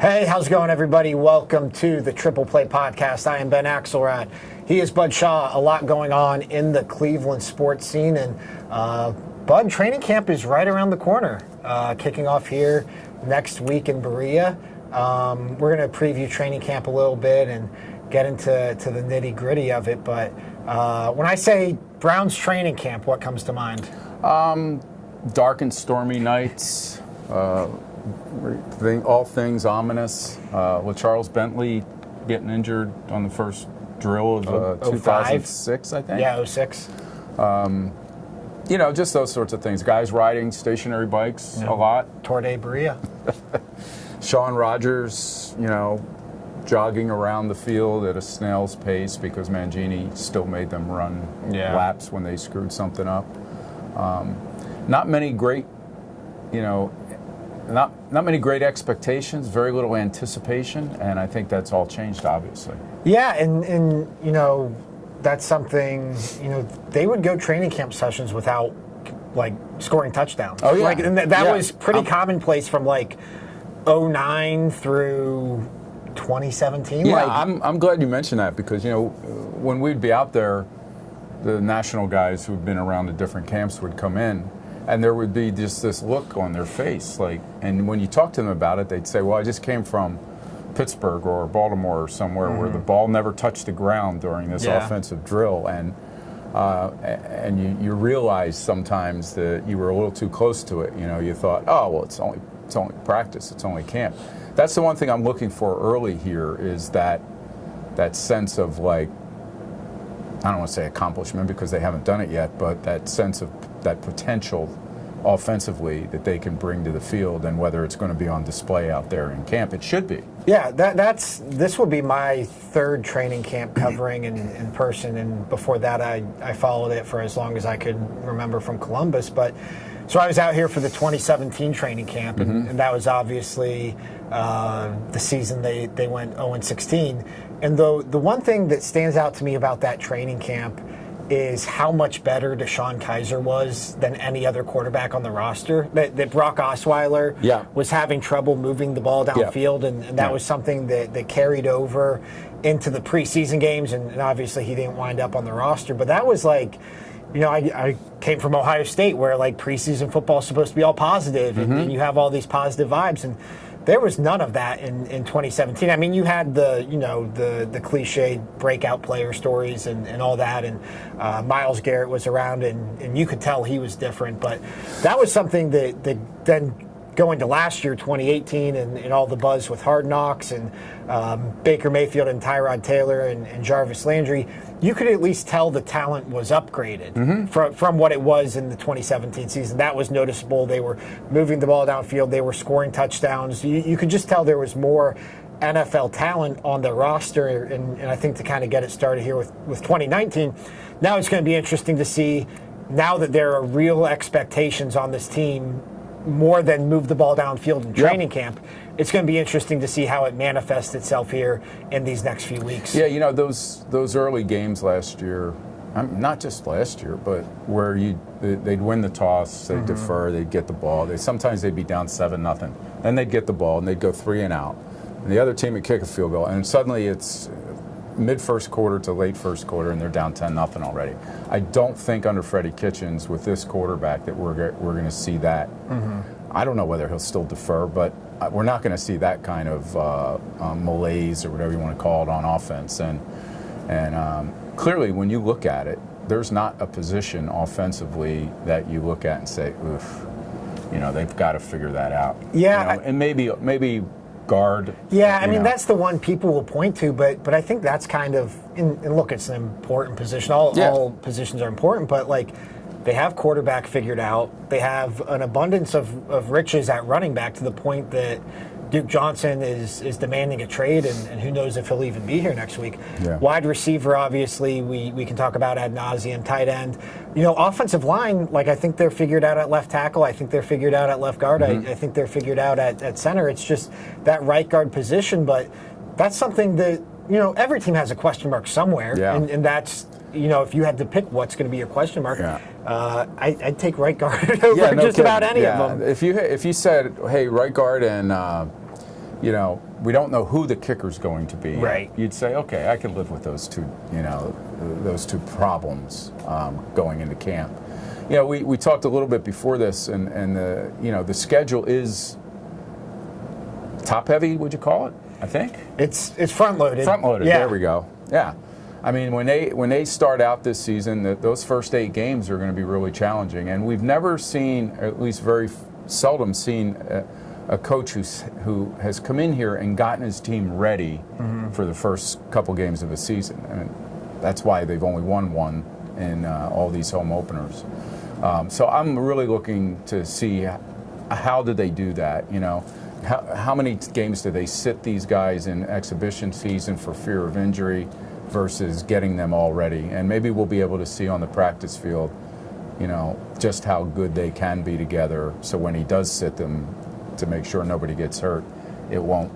Hey, how's it going, everybody? Welcome to the Triple Play Podcast. I am Ben Axelrod. He is Bud Shaw. A lot going on in the Cleveland sports scene. And Bud, training camp is right around the corner. Kicking off here next week in Berea. We're going to preview training camp a little bit and get into the nitty-gritty of it. But when I say Browns training camp, what comes to mind? Dark and stormy nights. All things ominous. With Charles Bentley getting injured on the first drill of 2006, I think. Yeah, 06. Just those sorts of things. Guys riding stationary bikes a lot. Tour de Berea. Sean Rogers, jogging around the field at a snail's pace because Mangini still made them run laps when they screwed something up. Not many great, not many great expectations, very little anticipation, and I think that's all changed, obviously. Yeah, and that's something, they would go training camp sessions without, scoring touchdowns. Oh, yeah. And that was pretty commonplace from, 2009 through 2017. Yeah, I'm glad you mentioned that because, when we'd be out there, the national guys who'd been around the different camps would come in, and there would be just this look on their face, and when you talk to them about it, they'd say, well, I just came from Pittsburgh or Baltimore or somewhere where the ball never touched the ground during this offensive drill, and you realize sometimes that you were a little too close to it. You thought, oh, well, it's only practice, it's only camp. That's the one thing I'm looking for early here is that sense of I don't want to say accomplishment because they haven't done it yet, but that sense of that potential offensively that they can bring to the field, and whether it's going to be on display out there in camp. It should be. Yeah, this will be my third training camp covering in person, and before that I followed it for as long as I could remember from Columbus. But so I was out here for the 2017 training camp, and that was obviously the season they went 0-16. And the one thing that stands out to me about that training camp is how much better Deshaun Kaiser was than any other quarterback on the roster. That Brock Osweiler was having trouble moving the ball downfield, and that was something that carried over into the preseason games, and obviously he didn't wind up on the roster. But that was I came from Ohio State where preseason football is supposed to be all positive, and you have all these positive vibes, and there was none of that in 2017. I mean, you had the cliched breakout player stories and all that, and Myles Garrett was around, and you could tell he was different. But that was something that then going to last year, 2018, and all the buzz with Hard Knocks and Baker Mayfield and Tyrod Taylor and Jarvis Landry, you could at least tell the talent was upgraded from what it was in the 2017 season. That was noticeable. They were moving the ball downfield. They were scoring touchdowns. You could just tell there was more NFL talent on the roster, and I think to kind of get it started here with 2019, now it's going to be interesting to see, now that there are real expectations on this team, more than move the ball downfield in training camp. It's going to be interesting to see how it manifests itself here in these next few weeks. Yeah, those early games last year, not just last year, but where they'd win the toss, they'd defer, they'd get the ball. Sometimes they'd be down 7-0. Then they'd get the ball and they'd go 3 and out. And the other team would kick a field goal, and suddenly it's mid-first quarter to late first quarter, and they're down 10-0 already. I don't think under Freddie Kitchens with this quarterback that we're going to see that. I don't know whether he'll still defer, but we're not going to see that kind of malaise or whatever you want to call it on offense. And clearly, when you look at it, there's not a position offensively that you look at and say, oof, they've got to figure that out. Yeah, and maybe guard. Yeah, I mean, that's the one people will point to, but I think that's kind of, and look, it's an important position. All positions are important, but they have quarterback figured out. They have an abundance of riches at running back to the point that Duke Johnson is demanding a trade, and who knows if he'll even be here next week. Yeah. Wide receiver, obviously, we can talk about ad nauseum. Tight end. Offensive line, I think they're figured out at left tackle. I think they're figured out at left guard. I think they're figured out at center. It's just that right guard position, but that's something that, every team has a question mark somewhere, and that's, if you had to pick what's going to be a question mark, I'd take right guard over just about any of them. If you said, hey, right guard and we don't know who the kicker's going to be. Right. You'd say, okay, I could live with those two, those two problems going into camp. We talked a little bit before this, and the schedule is top heavy. Would you call it? I think it's front loaded. Front loaded. Yeah. There we go. Yeah. I mean, when they start out this season, those first 8 games are going to be really challenging, and we've never seen, at least very seldom seen, a coach who has come in here and gotten his team ready for the first couple games of a season. And that's why they've only won one in all these home openers. So I'm really looking to see how did they do that. How many games do they sit these guys in exhibition season for fear of injury versus getting them all ready? And maybe we'll be able to see on the practice field, just how good they can be together. So when he does sit them, to make sure nobody gets hurt, it won't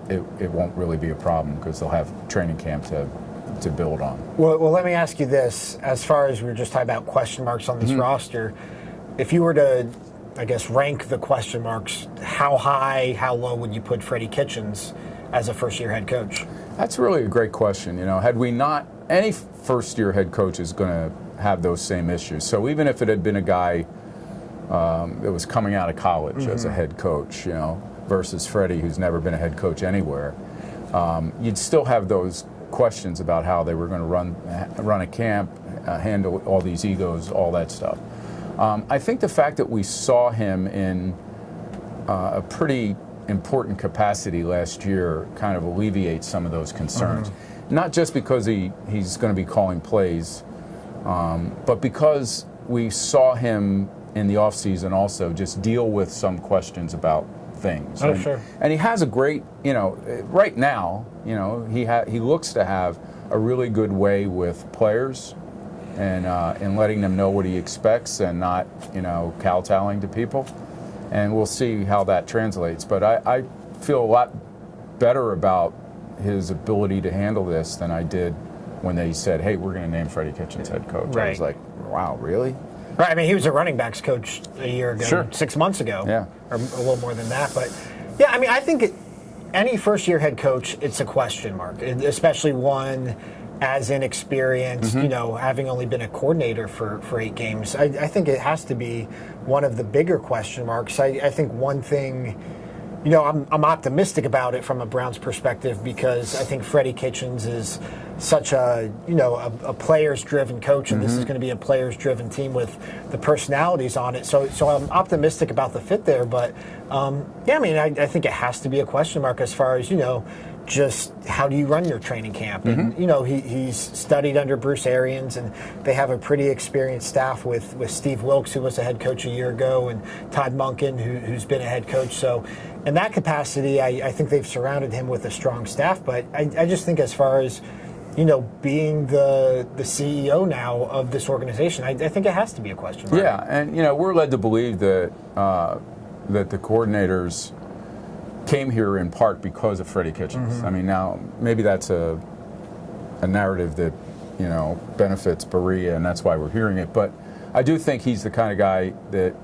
really be a problem because they'll have training camp to build on. Well, let me ask you this: as far as we were just talking about question marks on this roster, if you were to, I guess, rank the question marks, how high, how low would you put Freddie Kitchens as a first-year head coach? That's really a great question. Had we not, any first-year head coach is going to have those same issues. So even if it had been a guy that was coming out of college as a head coach, versus Freddie, who's never been a head coach anywhere, you'd still have those questions about how they were going to run a camp, handle all these egos, all that stuff. I think the fact that we saw him in a pretty important capacity last year kind of alleviates some of those concerns. Not just because he's going to be calling plays, but because we saw him in the offseason also just deal with some questions about things. Oh, sure. And he has a great, right now, he looks to have a really good way with players and letting them know what he expects and not, kowtowing to people. And we'll see how that translates. But I feel a lot better about his ability to handle this than I did when they said, hey, we're going to name Freddie Kitchens head coach. Right. I was like, wow, really? Right. I mean, he was a running backs coach a year ago, Sure. 6 months ago, Yeah. or a little more than that. But yeah, I mean, I think any first-year head coach, it's a question mark, especially one as inexperienced, having only been a coordinator for 8 games. I think it has to be one of the bigger question marks. I think one thing, I'm optimistic about it from a Browns perspective because I think Freddie Kitchens is such a players-driven coach, and this is going to be a players-driven team with the personalities on it. So I'm optimistic about the fit there. But I think it has to be a question mark as far as just how do you run your training camp? And he's studied under Bruce Arians, and they have a pretty experienced staff with Steve Wilkes, who was a head coach a year ago, and Todd Monken, who's been a head coach. So in that capacity, I think they've surrounded him with a strong staff. But I just think as far as being the CEO now of this organization, I think it has to be a question mark. Yeah, and we're led to believe that that the coordinators came here in part because of Freddie Kitchens. I mean, now maybe that's a narrative that benefits Berea, and that's why we're hearing it. But I do think he's the kind of guy that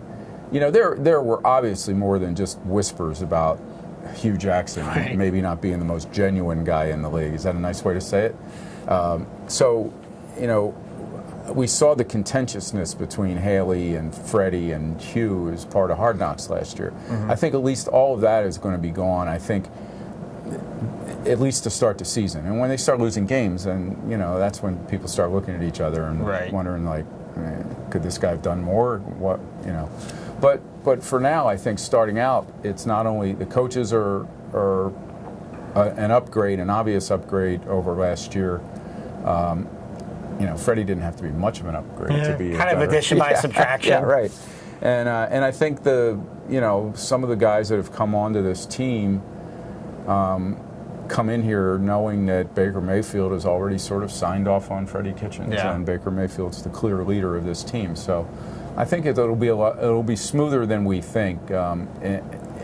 there were obviously more than just whispers about Hugh Jackson maybe not being the most genuine guy in the league. Is that a nice way to say it? We saw the contentiousness between Haley and Freddie and Hugh as part of Hard Knocks last year. I think at least all of that is going to be gone, I think, at least to start the season. And when they start losing games, then, that's when people start looking at each other and wondering, like, could this guy have done more? What, But for now, I think starting out, it's not only the coaches are an upgrade, an obvious upgrade over last year. Freddie didn't have to be much of an upgrade to be kind of addition by subtraction. Yeah, right. And I think some of the guys that have come onto this team come in here knowing that Baker Mayfield has already sort of signed off on Freddie Kitchens, and Baker Mayfield's the clear leader of this team. So I think it'll be smoother than we think,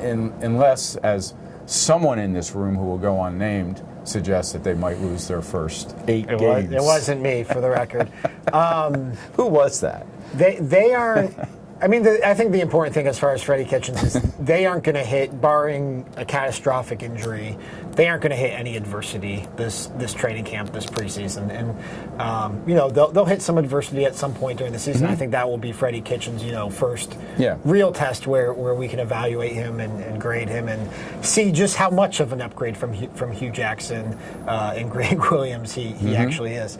unless, as someone in this room who will go unnamed suggests, that they might lose their first 8 games. It wasn't me, for the record. Who was that? They aren't. I mean, I think the important thing as far as Freddie Kitchens is they aren't going to hit, barring a catastrophic injury, they aren't going to hit any adversity this training camp, this preseason. And, you know, they'll hit some adversity at some point during the season. I think that will be Freddie Kitchens', you know, first real test where we can evaluate him and grade him and see just how much of an upgrade from Hugh Jackson and Greg Williams he actually is.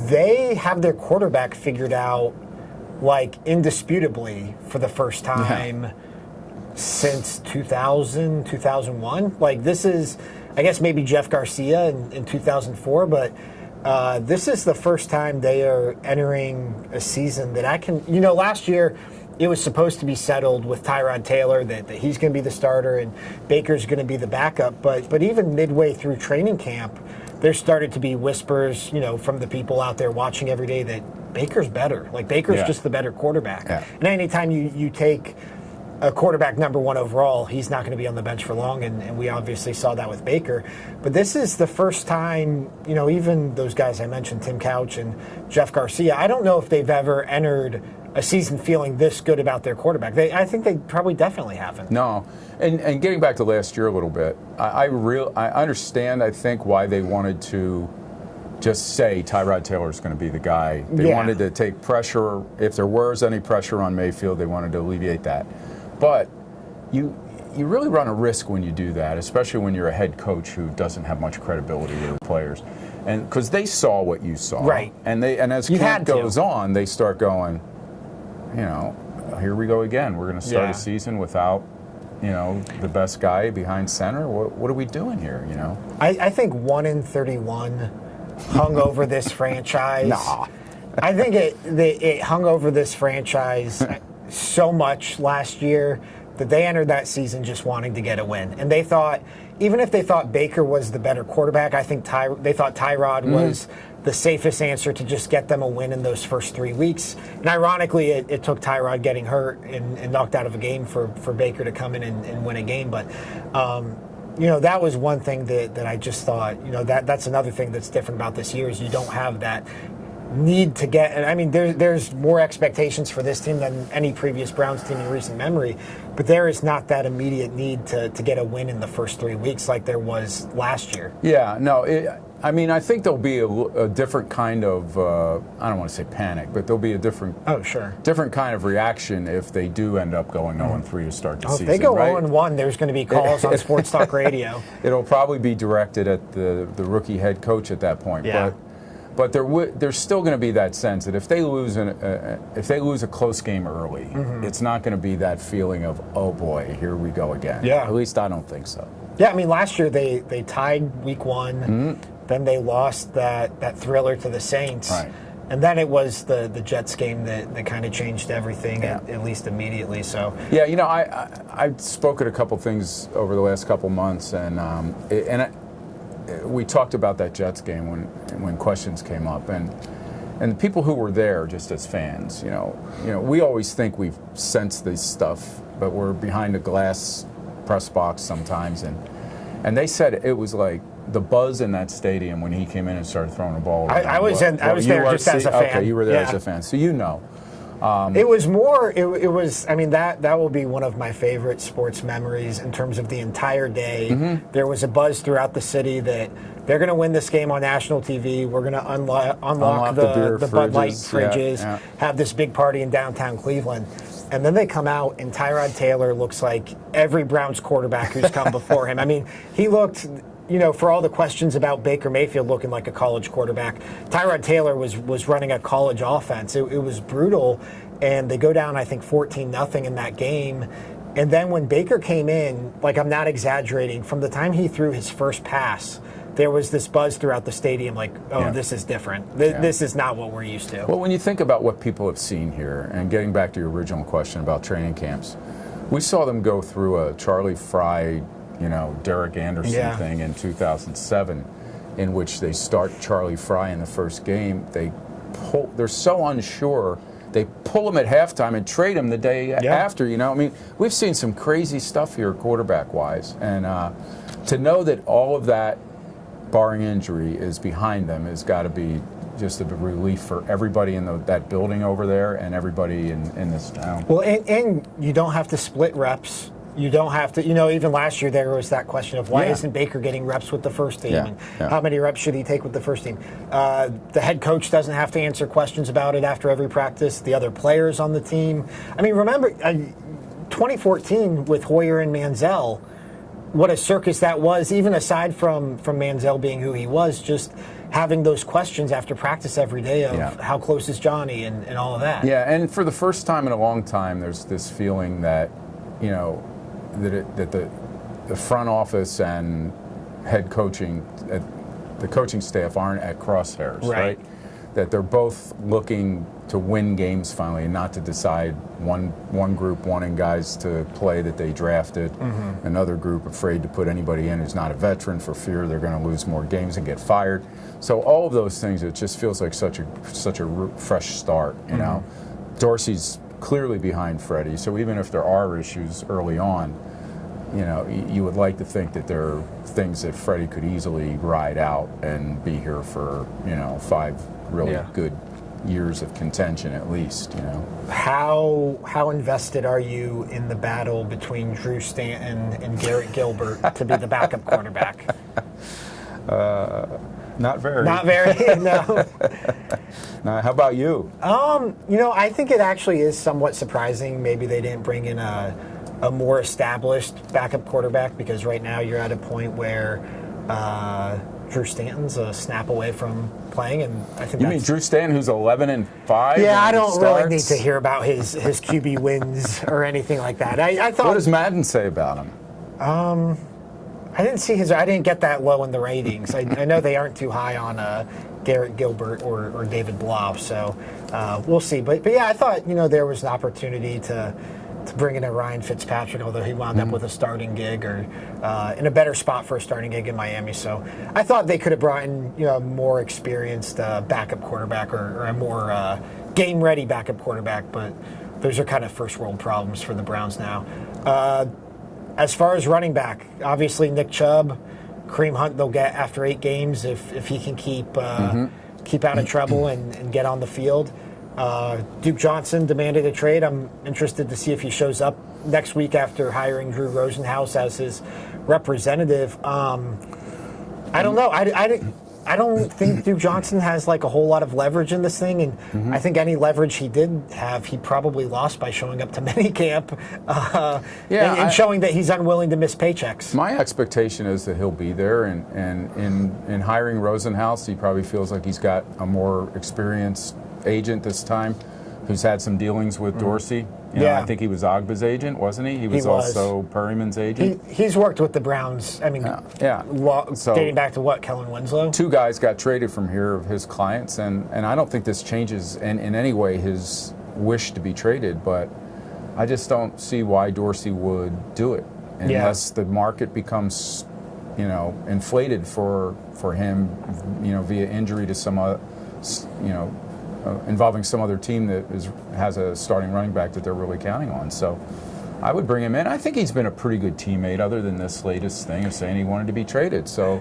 They have their quarterback figured out, like, indisputably for the first time since 2000, 2001. Like, this is, I guess maybe Jeff Garcia in 2004, but this is the first time they are entering a season that I can, you know, last year it was supposed to be settled with Tyrod Taylor that he's going to be the starter and Baker's going to be the backup, but even midway through training camp, there started to be whispers, you know, from the people out there watching every day that Baker's better. Like, Baker's just the better quarterback. Yeah. And anytime you take a quarterback number one overall, he's not going to be on the bench for long, and we obviously saw that with Baker. But this is the first time, you know, even those guys I mentioned, Tim Couch and Jeff Garcia, I don't know if they've ever entered a season feeling this good about their quarterback. I think they probably definitely haven't. No. And getting back to last year a little bit, I understand, I think, why they wanted to just say Tyrod Taylor is going to be the guy. They wanted to take pressure. If there was any pressure on Mayfield, they wanted to alleviate that. But you really run a risk when you do that, especially when you're a head coach who doesn't have much credibility with the players. And because they saw what you saw. Right. And as camp goes on, they start going, you know, here we go again. We're going to start a season without, you know, the best guy behind center. What are we doing here, you know? I think 1-31 hung over this franchise. Nah. I think it hung over this franchise so much last year that they entered that season just wanting to get a win. And they thought, even if they thought Baker was the better quarterback, I think they thought Tyrod was the safest answer to just get them a win in those first 3 weeks. And ironically, it took Tyrod getting hurt and knocked out of a game for Baker to come in and win a game. But, you know, that was one thing that I just thought, you know, that's another thing that's different about this year is you don't have that need to get, and I mean, there's more expectations for this team than any previous Browns team in recent memory, but there is not that immediate need to get a win in the first 3 weeks like there was last year. Yeah, no, I mean, I think there'll be a different kind of, I don't want to say panic, but there'll be a different different kind of reaction if they do end up going 0-3 to start the season. If they go right? 0-1, there's going to be calls on Sports Talk Radio. It'll probably be directed at the rookie head coach at that point. Yeah. But there's still going to be that sense that if they lose a close game early, it's not going to be that feeling of, oh boy, here we go again. Yeah. At least I don't think so. Yeah, I mean, last year they tied week one, then they lost that thriller to the Saints, and then it was the Jets game that kind of changed everything at least immediately. So yeah, you know, I spoke at a couple things over the last couple months, and we talked about that Jets game when questions came up, and the people who were there just as fans, you know, we always think we've sensed this stuff, but we're behind a glass press box sometimes, and they said it was like the buzz in that stadium when he came in and started throwing the ball. I was there just as a fan. Okay, you were there as a fan, so you know. It was more. It was. I mean, that will be one of my favorite sports memories in terms of the entire day. There was a buzz throughout the city that they're going to win this game on national TV. We're going to unlock the Bud Light fridges, have this big party in downtown Cleveland. And then they come out, and Tyrod Taylor looks like every Browns quarterback who's come before him. I mean, he looked, you know, for all the questions about Baker Mayfield looking like a college quarterback, Tyrod Taylor was running a college offense. It was brutal, and they go down, I think, 14-0 in that game. And then when Baker came in, like, I'm not exaggerating, from the time he threw his first pass, there was this buzz throughout the stadium like, oh, this is different. This is not what we're used to. Well, when you think about what people have seen here, and getting back to your original question about training camps, we saw them go through a Charlie Fry, you know, Derek Anderson thing in 2007, in which they start Charlie Fry in the first game. They're so unsure, they pull him at halftime and trade him the day after, you know. I mean, we've seen some crazy stuff here quarterback-wise, and to know that all of that, barring injury, is behind them has got to be just a relief for everybody in that building over there and everybody in this town. Well, and you don't have to split reps You don't have to, even last year there was that question of why isn't Baker getting reps with the first team and how many reps should he take with the first team? The head coach doesn't have to answer questions about it after every practice. The other players on the team. I mean, remember 2014 with Hoyer and Manziel, what a circus that was, even aside from Manziel being who he was, just having those questions after practice every day of how close is Johnny and all of that. Yeah, and for the first time in a long time, there's this feeling that, that the front office and head coaching, the coaching staff aren't at crosshairs, right? That they're both looking to win games finally, and not to decide one group wanting guys to play that they drafted, another group afraid to put anybody in who's not a veteran for fear they're going to lose more games and get fired. So all of those things, it just feels like such a fresh start. Dorsey's clearly behind Freddie, so even if there are issues early on, you would like to think that there are things that Freddie could easily ride out and be here for 5 really good years of contention at least. How invested are you in the battle between Drew Stanton and Garrett Gilbert to be the backup quarterback? Not very. Not very. No. Now, how about you? I think it actually is somewhat surprising. Maybe they didn't bring in a more established backup quarterback, because right now you're at a point where Drew Stanton's a snap away from playing, and I think you mean Drew Stanton, who's 11-5? Yeah, I don't really need to hear about his QB wins or anything like that. I thought. What does Madden say about him? I didn't see I didn't get that low in the ratings. I know they aren't too high on Garrett Gilbert or David Blau, so we'll see. But yeah, I thought there was an opportunity to bring in a Ryan Fitzpatrick, although he wound up with a starting gig or in a better spot for a starting gig in Miami. So I thought they could have brought in a more experienced backup quarterback or a more game-ready backup quarterback, but those are kind of first-world problems for the Browns now. As far as running back, obviously Nick Chubb, Kareem Hunt they'll get after 8 games if he can keep out of trouble and get on the field. Duke Johnson demanded a trade. I'm interested to see if he shows up next week after hiring Drew Rosenhaus as his representative. I don't know. I don't think Duke Johnson has like a whole lot of leverage in this thing, and I think any leverage he did have, he probably lost by showing up to minicamp and showing that he's unwilling to miss paychecks. My expectation is that he'll be there, and in hiring Rosenhaus, he probably feels like he's got a more experienced agent this time, who's had some dealings with Dorsey. I think he was Ogba's agent, wasn't he? He was also Perryman's agent. He's worked with the Browns. I mean, dating back to what, Kellen Winslow? 2 guys got traded from here of his clients, and I don't think this changes in any way his wish to be traded, but I just don't see why Dorsey would do it unless the market becomes, inflated for him, via injury to some other, involving some other team that has a starting running back that they're really counting on. So I would bring him in. I think he's been a pretty good teammate other than this latest thing of saying he wanted to be traded. So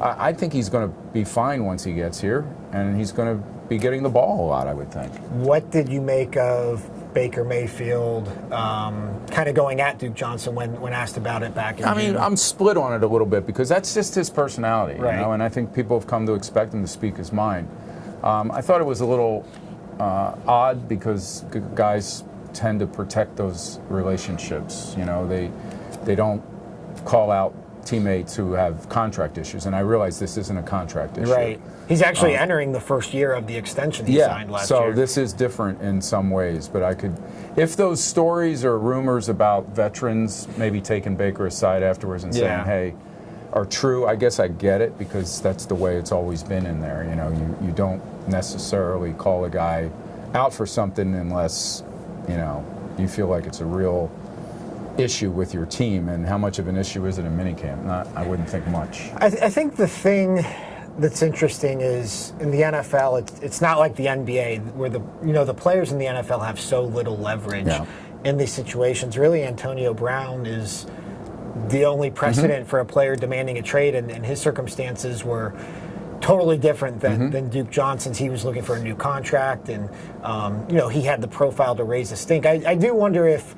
I think he's going to be fine once he gets here, and he's going to be getting the ball a lot, I would think. What did you make of Baker Mayfield kind of going at Duke Johnson when asked about it back in June? I mean, I'm split on it a little bit because that's just his personality, right. And I think people have come to expect him to speak his mind. I thought it was a little odd because guys tend to protect those relationships. They don't call out teammates who have contract issues, and I realize this isn't a contract issue. Right. He's actually entering the first year of the extension he signed last year. So this is different in some ways, but if those stories or rumors about veterans maybe taking Baker aside afterwards and saying, hey, are true, I guess I get it, because that's the way it's always been in there. You don't necessarily call a guy out for something unless, you feel like it's a real issue with your team. And how much of an issue is it in minicamp? I wouldn't think much. I think the thing that's interesting is in the NFL, it's not like the NBA where the players in the NFL have so little leverage in these situations. Really, Antonio Brown is the only precedent for a player demanding a trade, and his circumstances were totally different than Duke Johnson's. He was looking for a new contract, and he had the profile to raise a stink. I do wonder if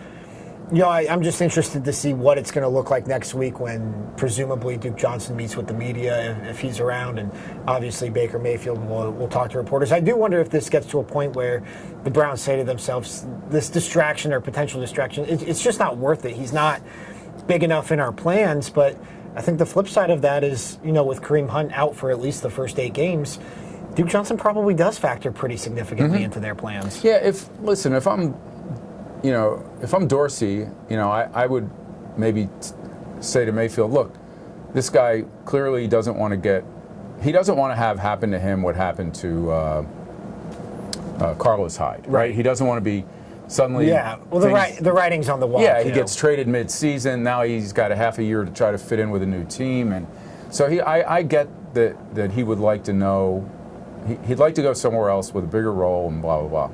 I'm just interested to see what it's going to look like next week when presumably Duke Johnson meets with the media if he's around, and obviously Baker Mayfield will talk to reporters. I do wonder if this gets to a point where the Browns say to themselves, this distraction or potential distraction, it's just not worth it. He's not big enough in our plans. But I think the flip side of that is, with Kareem Hunt out for at least the first 8 games, Duke Johnson probably does factor pretty significantly into their plans. Yeah, if I'm Dorsey, I would maybe say to Mayfield, look, this guy clearly doesn't want to have happen to him what happened to Carlos Hyde, right? He doesn't want to be suddenly. Yeah, well, the writing's on the wall. Yeah, he gets traded mid-season. Now he's got a half a year to try to fit in with a new team, and so I get that he would like to know. He'd like to go somewhere else with a bigger role and blah blah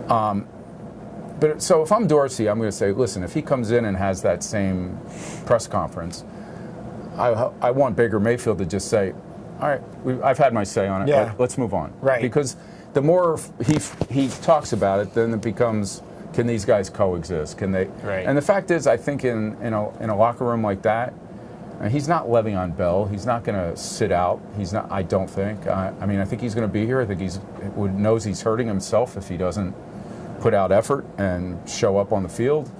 blah. But so if I'm Dorsey, I'm going to say, listen, if he comes in and has that same press conference, I want Baker Mayfield to just say, all right, I've had my say on it. Yeah. Let's move on. Right. Because the more he talks about it, then it becomes, can these guys coexist? Can they? Right. And the fact is, I think in a locker room like that, he's not Le'Veon Bell. He's not going to sit out. He's not. I don't think. I think he's going to be here. I think knows he's hurting himself if he doesn't put out effort and show up on the field.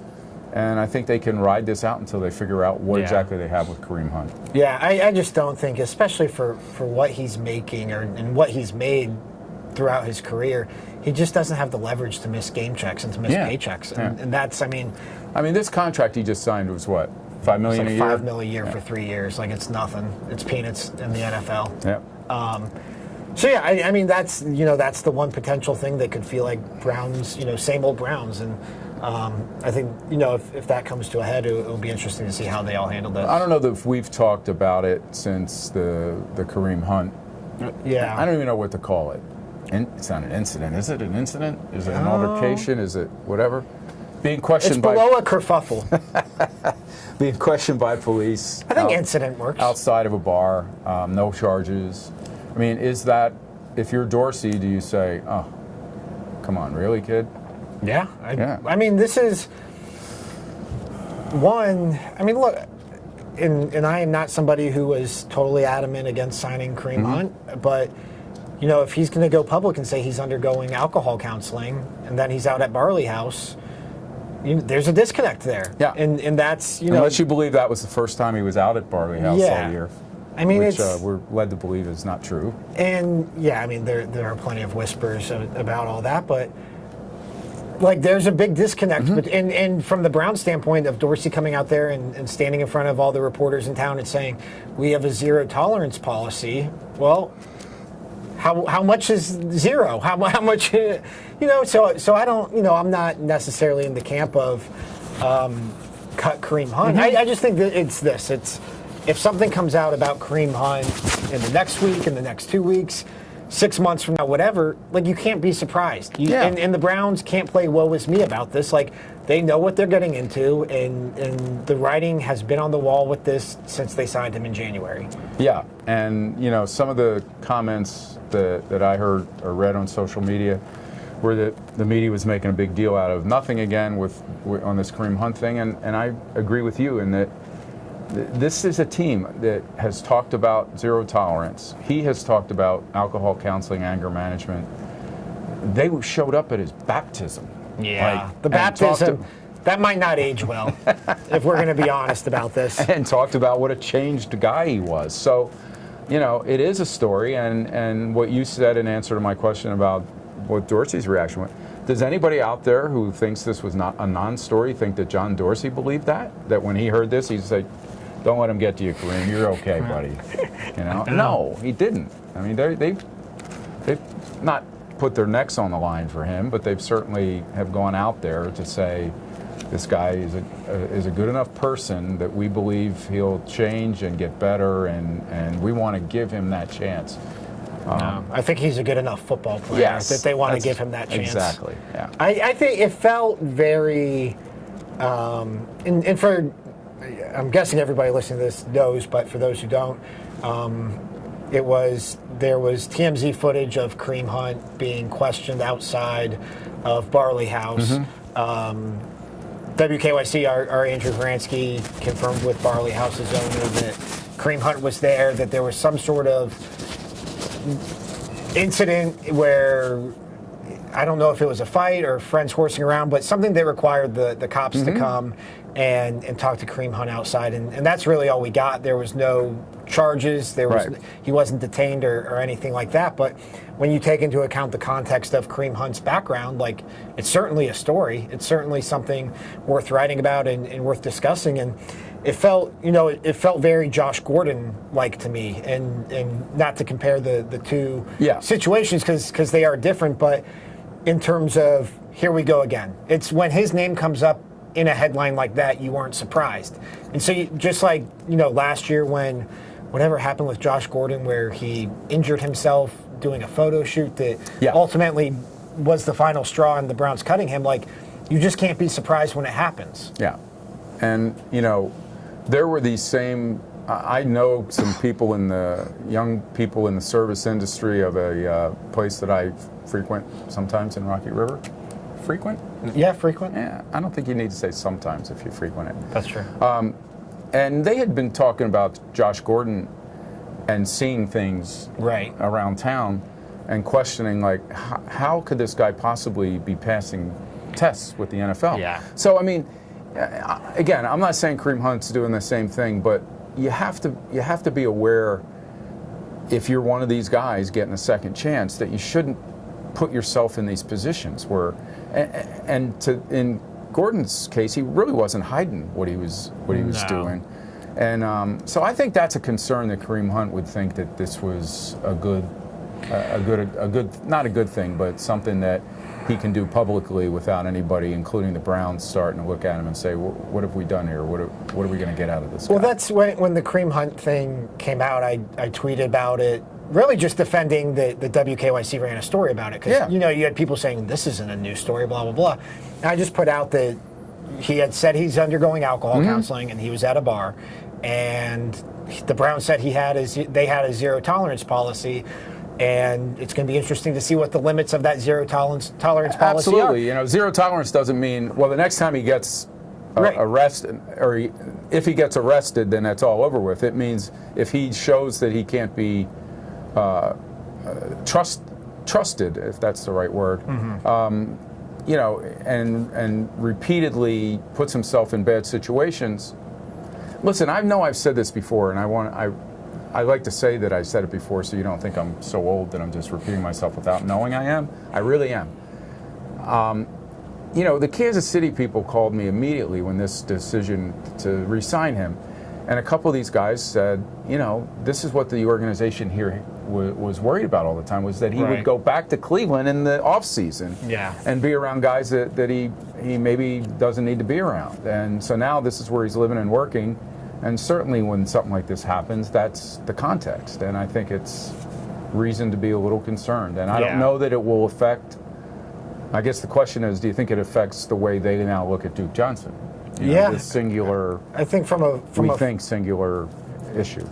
And I think they can ride this out until they figure out what exactly they have with Kareem Hunt. Yeah, I just don't think, especially for what he's making and what he's made throughout his career, he just doesn't have the leverage to miss game checks and to miss paychecks. And that's, this contract he just signed was what, $5 million a year? $5 million a year for 3 years. Like, it's nothing. It's peanuts in the NFL. Yeah. So yeah, that's that's the one potential thing that could feel like Browns, same old Browns, and I think if that comes to a head, it'll be interesting to see how they all handle this. I don't know if we've talked about it since the Kareem Hunt. Yeah, I don't even know what to call it. It's not an incident. Is it an incident? Is it an altercation? Is it whatever? Being questioned it's below a kerfuffle. Being questioned by police. I think incident works. Outside of a bar, no charges. Is that, if you're Dorsey, do you say, oh, come on, really, kid? Yeah. This is one. Look, and I am not somebody who was totally adamant against signing Kareem Hunt, but, if he's going to go public and say he's undergoing alcohol counseling and then he's out at Barley House, there's a disconnect there. Yeah. And that's, Unless you believe that was the first time he was out at Barley House all year. Which we're led to believe is not true. And there are plenty of whispers about all that, but there's a big disconnect. And from the Browns standpoint of Dorsey coming out there and standing in front of all the reporters in town and saying, we have a zero tolerance policy. Well, how much is zero? How much, so I don't, I'm not necessarily in the camp of cut Kareem Hunt. I just think that it's if something comes out about Kareem Hunt in the next week, in the next 2 weeks, 6 months from now, whatever, you can't be surprised. And the Browns can't play woe is me about this. They know what they're getting into, and the writing has been on the wall with this since they signed him in January. Yeah, and some of the comments that I heard or read on social media where the media was making a big deal out of nothing again on this Kareem Hunt thing, and I agree with you in that this is a team that has talked about zero tolerance. He has talked about alcohol counseling, anger management. They showed up at his baptism. Yeah, the baptism, that might not age well, if we're going to be honest about this. And talked about what a changed guy he was. So, it is a story, and what you said in answer to my question about what Dorsey's reaction was, does anybody out there who thinks this was not a non-story think that John Dorsey believed that? That when he heard this, he'd say, don't let him get to you, Kareem. You're okay, buddy. No, he didn't. They've not put their necks on the line for him, but they've certainly have gone out there to say this guy is a good enough person that we believe he'll change and get better, and we want to give him that chance. I think he's a good enough football player that they want to give him that chance. Exactly. Yeah. I think it felt very, and for, I'm guessing everybody listening to this knows, but for those who don't, there was TMZ footage of Kareem Hunt being questioned outside of Barley House. WKYC, our Andrew Gransky confirmed with Barley House's owner that Kareem Hunt was there, that there was some sort of incident where, I don't know if it was a fight or friends horsing around, but something that required the cops to come and talk to Kareem Hunt outside. And that's really all we got. There was no charges. He wasn't detained or anything like that. But when you take into account the context of Kareem Hunt's background, like, it's certainly a story. It's certainly something worth writing about and worth discussing. And it felt, it felt very Josh Gordon-like to me. And not to compare the two situations because they are different, but in terms of, here we go again. It's when his name comes up in a headline like that, you weren't surprised. And so just like, last year when whatever happened with Josh Gordon where he injured himself doing a photo shoot that ultimately was the final straw in the Browns cutting him, like, you just can't be surprised when it happens. Yeah. And, there were these same, I know some people young people in the service industry of a place that I frequent sometimes in Rocky River. Frequent? Yeah, frequent. Yeah, I don't think you need to say sometimes if you frequent it. That's true. And they had been talking about Josh Gordon and seeing things around town and questioning, like, how could this guy possibly be passing tests with the NFL? Yeah. So, I mean, again, I'm not saying Kareem Hunt's doing the same thing, but you have to be aware, if you're one of these guys getting a second chance, that you shouldn't put yourself in these positions where, in Gordon's case, he really wasn't hiding what he was doing, and so I think that's a concern that Kareem Hunt would think that this was a good, not a good thing, but something that he can do publicly without anybody, including the Browns, starting to look at him and say, what have we done here? What are we going to get out of this guy? Well, that's when the Kareem Hunt thing came out. I tweeted about it, really just defending the WKYC ran a story about it. Because, you had people saying, this isn't a news story, blah, blah, blah. And I just put out that he had said he's undergoing alcohol counseling and he was at a bar. And the Browns said they had a zero tolerance policy. And it's going to be interesting to see what the limits of that zero tolerance policy Absolutely. are. Zero tolerance doesn't mean, well, the next time he gets arrested, or if he gets arrested, then that's all over with. It means if he shows that he can't be trusted, if that's the right word, and repeatedly puts himself in bad situations. Listen, I know I've said this before, and I like to say that I said it before so you don't think I'm so old that I'm just repeating myself without knowing I am. I really am. The Kansas City people called me immediately when this decision to re-sign him. And a couple of these guys said, this is what the organization here was worried about all the time, was that he would go back to Cleveland in the offseason and be around guys that he maybe doesn't need to be around. And so now this is where he's living and working. And certainly when something like this happens, that's the context. And I think it's reason to be a little concerned. And I don't know that it will affect, I guess the question is, do you think it affects the way they now look at Duke Johnson? This singular, I think singular issue.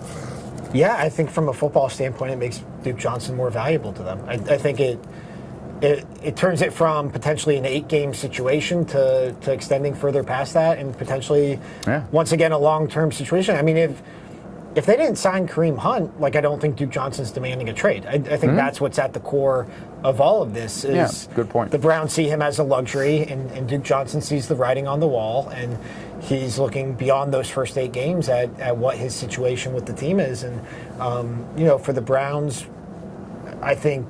Yeah, I think from a football standpoint, it makes Duke Johnson more valuable to them. I think it turns it from potentially an 8-game situation to extending further past that and potentially, once again, a long-term situation. I mean, if they didn't sign Kareem Hunt, like, I don't think Duke Johnson's demanding a trade. I think that's what's at the core of all of this. Is good point. The Browns see him as a luxury, and Duke Johnson sees the writing on the wall, and he's looking beyond those first 8 games at what his situation with the team is. And, for the Browns, I think,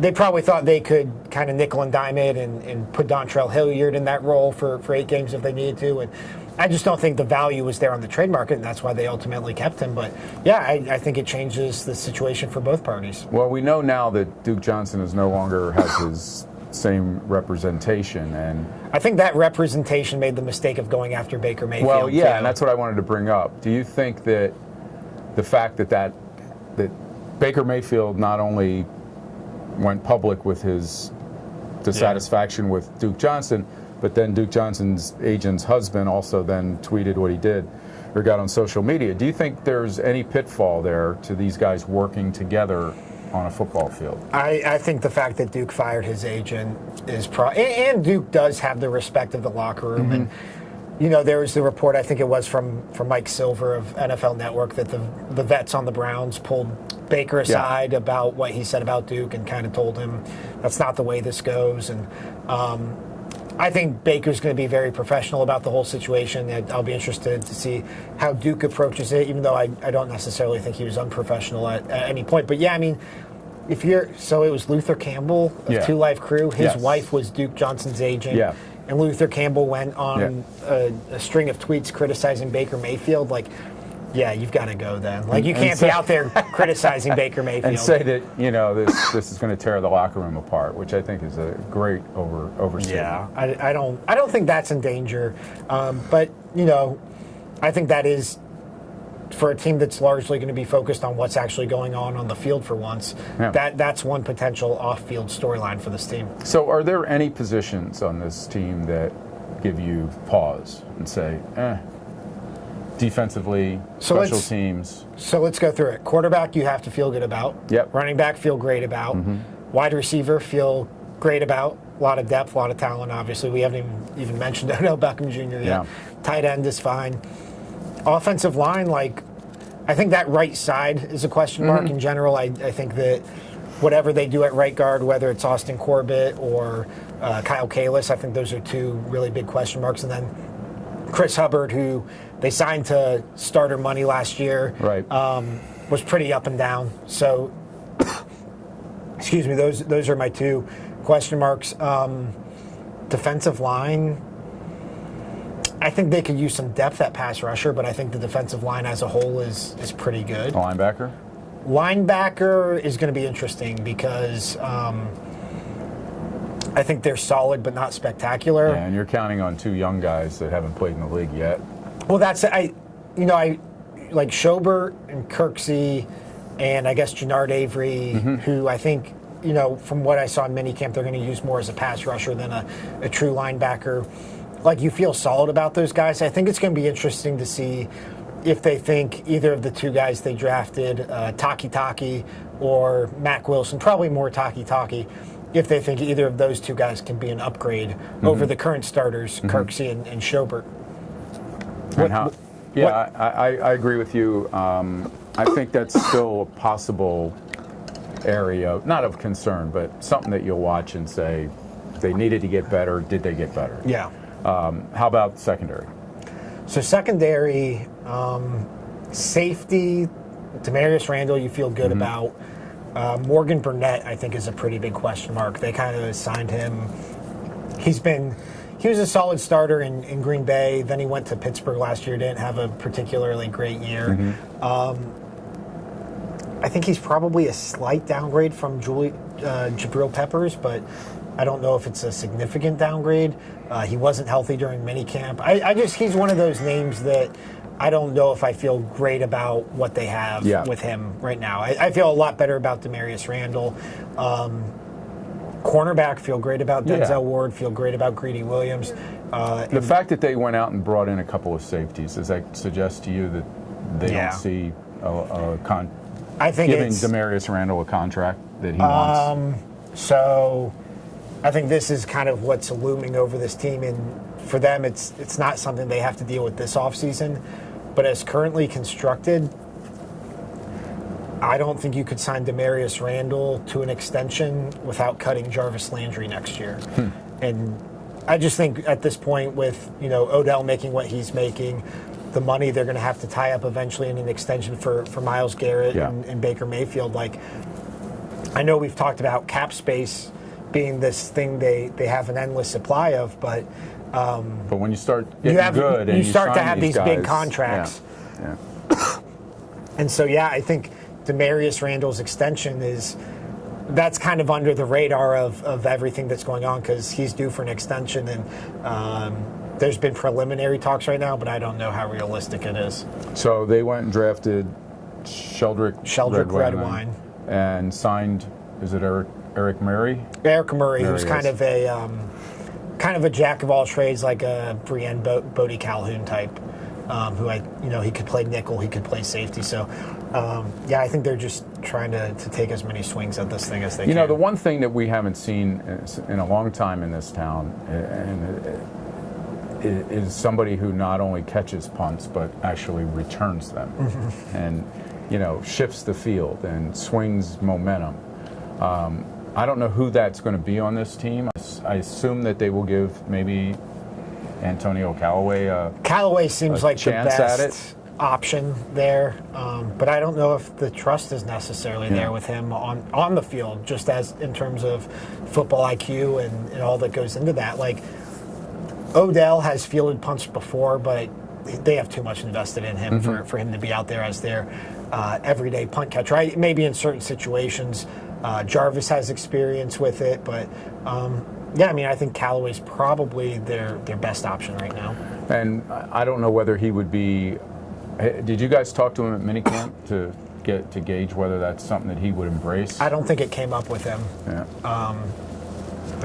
they probably thought they could kind of nickel and dime it and put Dontrell Hilliard in that role for 8 games if they needed to. And I just don't think the value was there on the trade market, and that's why they ultimately kept him. But, I think it changes the situation for both parties. Well, we know now that Duke Johnson no longer has his same representation. And I think that representation made the mistake of going after Baker Mayfield. Well, and that's what I wanted to bring up. Do you think that the fact that Baker Mayfield not only went public with his dissatisfaction with Duke Johnson, but then Duke Johnson's agent's husband also then tweeted what he did or got on social media. Do you think there's any pitfall there to these guys working together on a football field. I think the fact that Duke fired his agent is and Duke does have the respect of the locker room. Mm-hmm. And, you know, there was the report, I think it was from Mike Silver of NFL Network, that the vets on the Browns pulled Baker aside about what he said about Duke and kind of told him that's not the way this goes. And I think Baker's going to be very professional about the whole situation. I'll be interested to see how Duke approaches it, even though I don't necessarily think he was unprofessional at any point. But yeah, I mean, so it was Luther Campbell of Two Life Crew. His wife was Duke Johnson's agent. Yeah. And Luther Campbell went on a string of tweets criticizing Baker Mayfield. Like, yeah, you've got to go then. Like, you can't be out there criticizing Baker Mayfield. And say that, you know, this is going to tear the locker room apart, which I think is a great overstatement. Yeah, I don't think that's in danger. But, you know, I think that is, for a team that's largely going to be focused on what's actually going on the field for once, that's one potential off-field storyline for this team. So are there any positions on this team that give you pause and say, defensively, special teams? So let's go through it. Quarterback, you have to feel good about. Yep. Running back, feel great about. Wide receiver, feel great about. A lot of depth, a lot of talent, obviously. We haven't even mentioned Odell Beckham Jr. yet. Yeah. Tight end is fine. Offensive line, like, I think that right side is a question mark in general. I think that whatever they do at right guard, whether it's Austin Corbett or Kyle Kalis, I think those are two really big question marks. And then Chris Hubbard, who they signed to starter money last year, was pretty up and down. So, excuse me, those are my two question marks. Defensive line, I think they could use some depth at pass rusher, but I think the defensive line as a whole is pretty good. Linebacker? Linebacker is going to be interesting because I think they're solid but not spectacular. Yeah, and you're counting on two young guys that haven't played in the league yet. Well, that's I like Schobert and Kirksey, and I guess Jannard Avery, who I think, you know, from what I saw in minicamp, they're going to use more as a pass rusher than a true linebacker. Like, you feel solid about those guys. I think it's going to be interesting to see if they think either of the two guys they drafted, Taki or Mac Wilson, probably more Taki, if they think either of those two guys can be an upgrade over the current starters, Kirksey and Schobert. I agree with you. I think that's still a possible area, not of concern, but something that you'll watch and say, they needed to get better. Did they get better? Yeah. How about secondary? So secondary, safety, Demarius Randall, you feel good about. Morgan Burnett, I think, is a pretty big question mark. They kind of signed him. He was a solid starter in Green Bay. Then he went to Pittsburgh last year. Didn't have a particularly great year. I think he's probably a slight downgrade from Jabril Peppers, but I don't know if it's a significant downgrade. He wasn't healthy during minicamp. He's one of those names that I don't know if I feel great about what they have with him right now. I feel a lot better about Demarius Randall. Cornerback, feel great about Denzel Ward, feel great about Greedy Williams. The fact that they went out and brought in a couple of safeties, does that suggest to you that they don't see giving Demarius Randall a contract that he wants? So I think this is kind of what's looming over this team, and for them it's not something they have to deal with this offseason. But as currently constructed, I don't think you could sign Demarius Randall to an extension without cutting Jarvis Landry next year. And I just think at this point, with Odell making what he's making, the money they're going to have to tie up eventually in an extension for Myles Garrett and Baker Mayfield. Like, I know we've talked about cap space being this thing they have an endless supply of, but when you start getting good and you start to have these guys, big contracts. And so, I think Demarius Randall's extension that's kind of under the radar of everything that's going on, because he's due for an extension, and there's been preliminary talks right now, but I don't know how realistic it is. So they went and drafted Sheldrick Redwine and signed, is it Eric Murray? Eric Murray, who's kind of a jack of all trades, like a Brienne Bodie Calhoun type, who he could play nickel, he could play safety. So, I think they're just trying to take as many swings at this thing as they You can. know, the one thing that we haven't seen in a long time in this town is somebody who not only catches punts but actually returns them, and shifts the field and swings momentum. I don't know who that's going to be on this team. I assume that they will give maybe Antonio Callaway seems like the chance at best option there, but I don't know if the trust is necessarily there with him on the field, just as in terms of football IQ and all that goes into that. Like, Odell has fielded punts before, but they have too much invested in him for him to be out there as their everyday punt catcher. Maybe in certain situations, Jarvis has experience with it, but I think Callaway's probably their best option right now. And I don't know whether he would be. Did you guys talk to him at minicamp to gauge whether that's something that he would embrace? I don't think it came up with him. Yeah.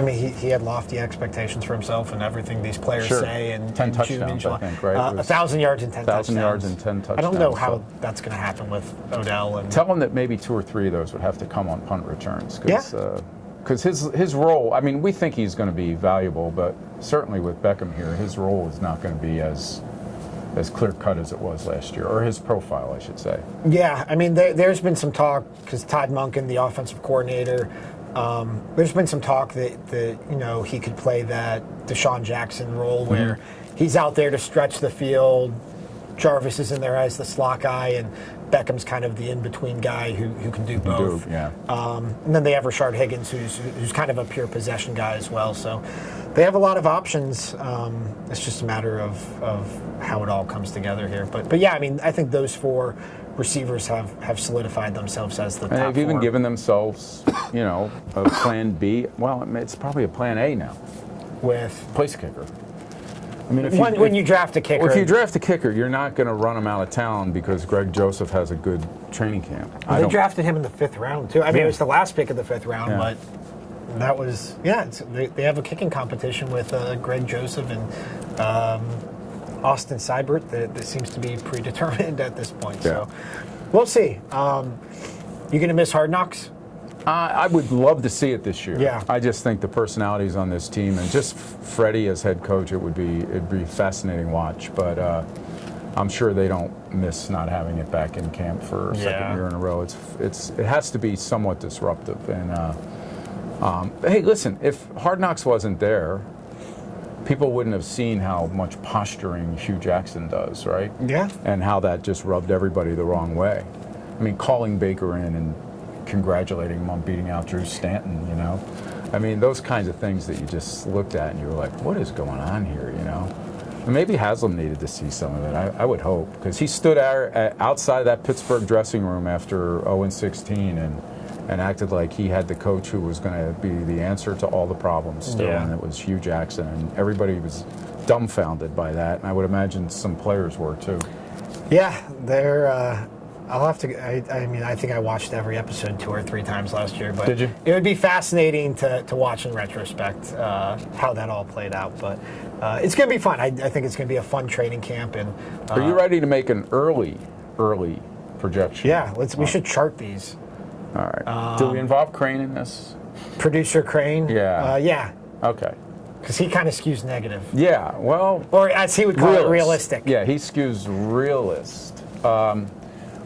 He had lofty expectations for himself and everything these players say. And 10 in touchdowns, June and July. I think, right? 1,000 yards and 10 touchdowns. 1,000 yards and 10 touchdowns. I don't know how that's going to happen with Odell. And tell him that maybe 2 or 3 of those would have to come on punt returns. Because his role, I mean, we think he's going to be valuable, but certainly with Beckham here, his role is not going to be as clear-cut as it was last year, or his profile, I should say. Yeah, I mean, there's been some talk, because Todd Monken, the offensive coordinator, there's been some talk that he could play that Deshaun Jackson role where he's out there to stretch the field, Jarvis is in there as the slot guy, and Beckham's kind of the in-between guy who can do both. And then they have Rashard Higgins, who's kind of a pure possession guy as well. So they have a lot of options. It's just a matter of how it all comes together here. But yeah, I mean, I think those 4 receivers have solidified themselves as the top 4. And they've even given themselves, a plan B. Well, it's probably a plan A now. With place kicker. I mean, when you draft a kicker. Well, if you draft a kicker, you're not going to run him out of town because Greg Joseph has a good training camp. They drafted him in the 5th round, too. I mean, it was the last pick of the 5th round, but that was, they have a kicking competition with Greg Joseph and Austin Seibert that seems to be predetermined at this point. So we'll see. You going to miss Hard Knocks? I would love to see it this year. Yeah. I just think the personalities on this team, and just Freddie as head coach, it'd be a fascinating watch. But I'm sure they don't miss not having it back in camp for a second year in a row. It has to be somewhat disruptive. And hey, listen, if Hard Knocks wasn't there, people wouldn't have seen how much posturing Hugh Jackson does, right? Yeah. And how that just rubbed everybody the wrong way. I mean, calling Baker in and congratulating him on beating out Drew Stanton, I mean, those kinds of things that you just looked at and you were like, what is going on here, And maybe Haslam needed to see some of it, I would hope, because he stood outside that Pittsburgh dressing room after 0-16 and acted like he had the coach who was going to be the answer to all the problems still, and it was Hugh Jackson, and everybody was dumbfounded by that, and I would imagine some players were too. Yeah, they're... I'll have to. I think I watched every episode 2 or 3 times last year. But did you? It would be fascinating to watch in retrospect how that all played out. But it's going to be fun. I think it's going to be a fun training camp. And are you ready to make an early projection? Yeah, we should chart these. All right. Do we involve Crane in this? Producer Crane? Yeah. Yeah. Okay. Because he kind of skews negative. Yeah. Well. Or as he would call it, realistic. Yeah, he skews realist.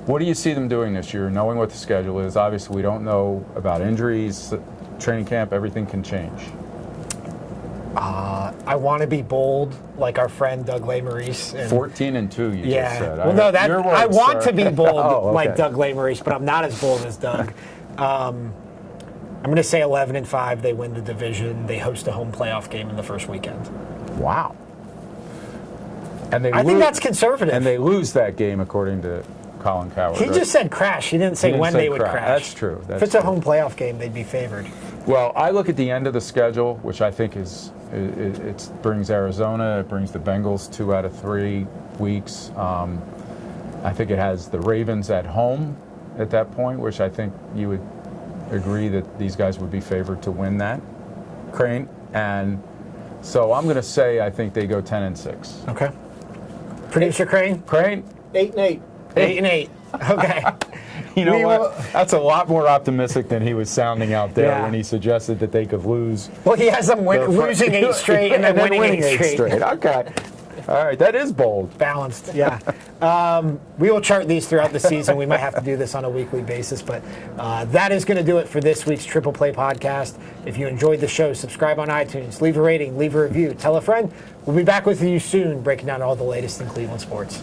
What do you see them doing this year, knowing what the schedule is? Obviously, we don't know about injuries, training camp, everything can change. I want to be bold, like our friend Doug Lesmerises. 14-2, you just said. Well, no, I want to be bold like Doug Lesmerises, but I'm not as bold as Doug. I'm going to say 11-5. They win the division. They host a home playoff game in the first weekend. Wow. And I think that's conservative. And they lose that game, according to Colin Cowherd. He just said crash. He didn't say when they would crash. That's true. If it's a home playoff game, they'd be favored. Well, I look at the end of the schedule, which I think it brings Arizona, it brings the Bengals 2 out of 3 weeks. I think it has the Ravens at home at that point, which I think you would agree that these guys would be favored to win that, Crane. And so I'm going to say I think they go 10-6. Okay. Producer Crane? Crane? 8-8. 8-8. Okay. You know We what? will- That's a lot more optimistic than he was sounding out there Yeah. when he suggested that they could lose. Well, he has them losing 8 straight and then winning 8 straight. Okay. All right, that is bold. Balanced, yeah. We will chart these throughout the season. We might have to do this on a weekly basis, but that is going to do it for this week's Triple Play podcast. If you enjoyed the show, subscribe on iTunes, leave a rating, leave a review, tell a friend. We'll be back with you soon, breaking down all the latest in Cleveland sports.